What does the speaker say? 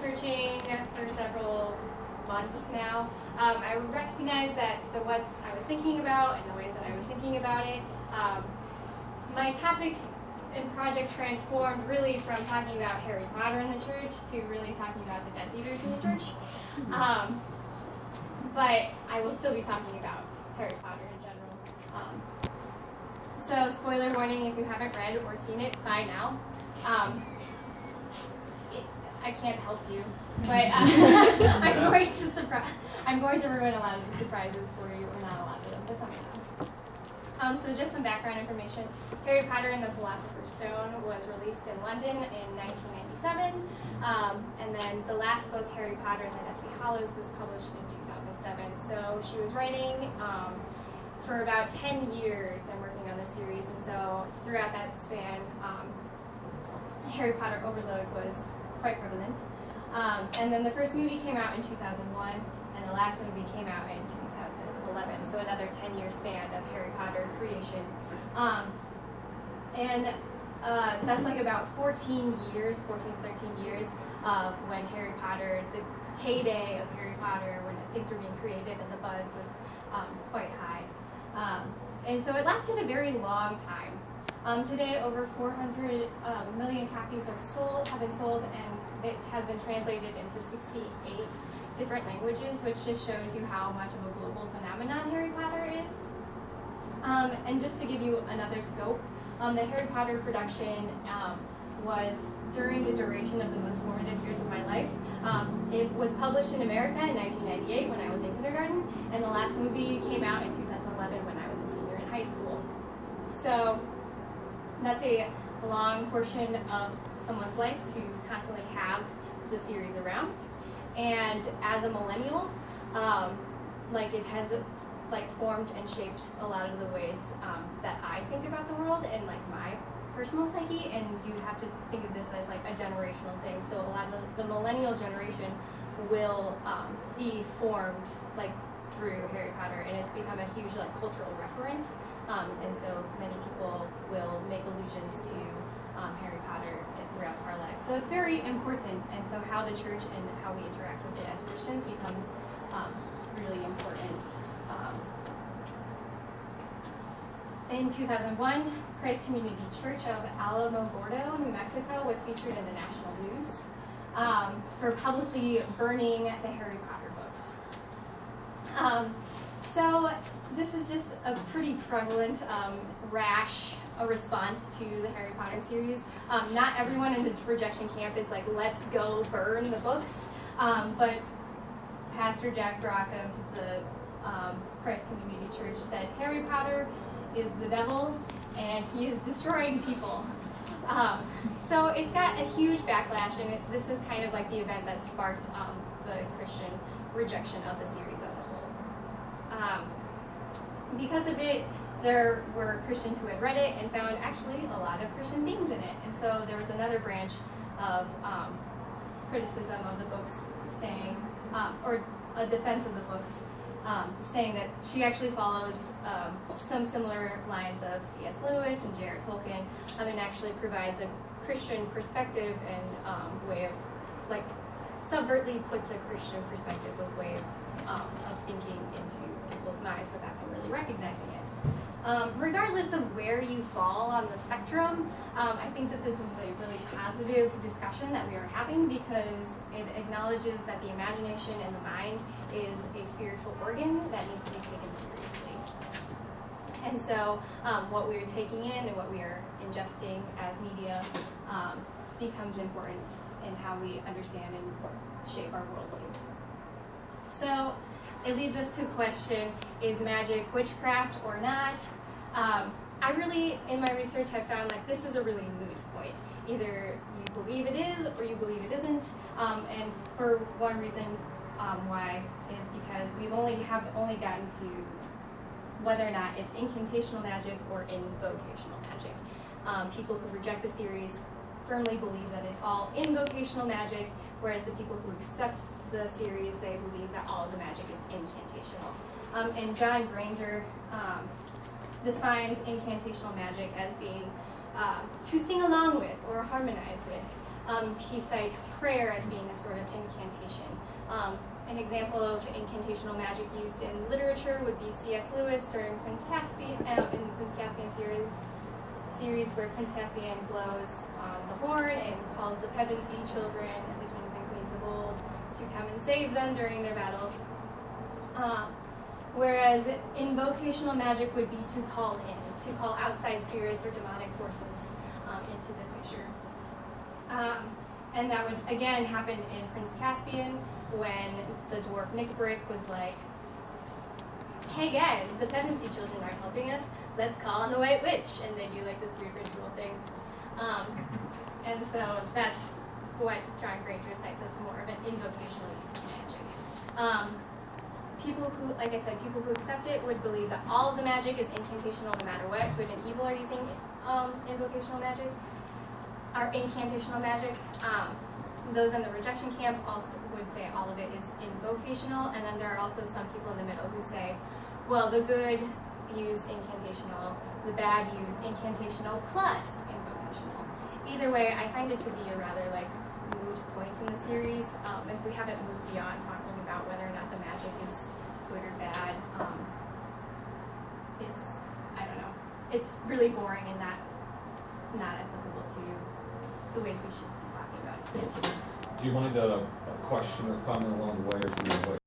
researching for several months now, I recognized that what I was thinking about and the ways that I was thinking about it, my topic and project transformed really from talking about Harry Potter in the church to really talking about the Death Eaters in the church. But I will still be talking about Harry Potter in general. So spoiler warning if you haven't read or seen it by now. I can't help you, but I'm going to ruin a lot of the surprises for you, or not a lot of them, but some of them. So just some background information. Harry Potter and the Philosopher's Stone was released in London in 1997, and then the last book, Harry Potter and the Deathly Hallows, was published in 2007. So she was writing for about 10 years and working on the series, and so throughout that span, Harry Potter overload was quite prevalent. And then the first movie came out in 2001, and the last movie came out in 2011, so another 10-year span of Harry Potter creation. That's like about 13 years of when Harry Potter, the heyday of Harry Potter, when things were being created and the buzz was quite high. And so it lasted a very long time. Today, over 400 million copies have been sold, and it has been translated into 68 different languages, which just shows you how much of a global phenomenon Harry Potter is. And just to give you another scope, the Harry Potter production was during the duration of the most formative years of my life. It was published in America in 1998 when I was in kindergarten, and the last movie came out in 2011 when I was a senior in high school. So that's a long portion of someone's life to constantly have the series around. And as a millennial, it has formed and shaped a lot of the ways that I think about the world and my personal psyche. And you have to think of this as a generational thing. So a lot of the millennial generation will be formed through Harry Potter, and it's become a huge cultural reference. And so many people will make allusions to Harry Potter throughout our lives. So it's very important, and so how the church and how we interact with it as Christians becomes really important. In 2001, Christ Community Church of Alamogordo, New Mexico, was featured in the national news for publicly burning the Harry Potter books. So this is just a pretty prevalent rash a response to the Harry Potter series. Not everyone in the rejection camp is let's go burn the books, but Pastor Jack Brock of the Christ Community Church said Harry Potter is the devil and he is destroying people. So it's got a huge backlash, and this is kind of the event that sparked the Christian rejection of the series as a whole. Because of it, there were Christians who had read it and found actually a lot of Christian themes in it. And so there was another branch of criticism of the books saying, or a defense of the books, saying that she actually follows some similar lines of C.S. Lewis and J.R. Tolkien, and actually provides a Christian perspective and way of, subvertly puts a Christian perspective of way of thinking into people's minds without them really recognizing it. Regardless of where you fall on the spectrum, I think that this is a really positive discussion that we are having, because it acknowledges that the imagination and the mind is a spiritual organ that needs to be taken seriously. And so what we are taking in and what we are ingesting as media becomes important in how we understand and shape our worldview. So it leads us to question, is magic witchcraft or not? I really, in my research, have found this is a really moot point. Either you believe it is or you believe it isn't. And for one reason why is because we've only gotten to whether or not it's incantational magic or invocational magic. People who reject the series firmly believe that it's all invocational magic, whereas the people who accept the series, they believe that all of the magic is incantational. And John Granger defines incantational magic as being to sing along with or harmonize with. he cites prayer as being a sort of incantation. An example of incantational magic used in literature would be C.S. Lewis during Prince Caspian, in the Prince Caspian series where Prince Caspian blows the horn and calls the Pevensey children and the kings and queens of old to come and save them during their battle. Whereas invocational magic would be to call outside spirits or demonic forces into the picture. And that would, again, happen in Prince Caspian when the dwarf Nickbrick was like, hey guys, the Pevensey children aren't helping us, let's call on the White Witch. And they do like this weird ritual thing. And so that's what John Granger cites as more of an invocational use of magic. People who, like I said, people who accept it would believe that all of the magic is incantational no matter what. Good and evil are using invocational magic, or incantational magic. Those in the rejection camp also would say all of it is invocational, and then there are also some people in the middle who say, well, the good use incantational, the bad use incantational plus invocational. Either way, I find it to be a rather moot point in the series. If we haven't moved beyond talking about whether or not the magic is good or bad, I don't know. It's really boring and not applicable to the ways we should be talking about it. Do you mind a question or comment along the way if you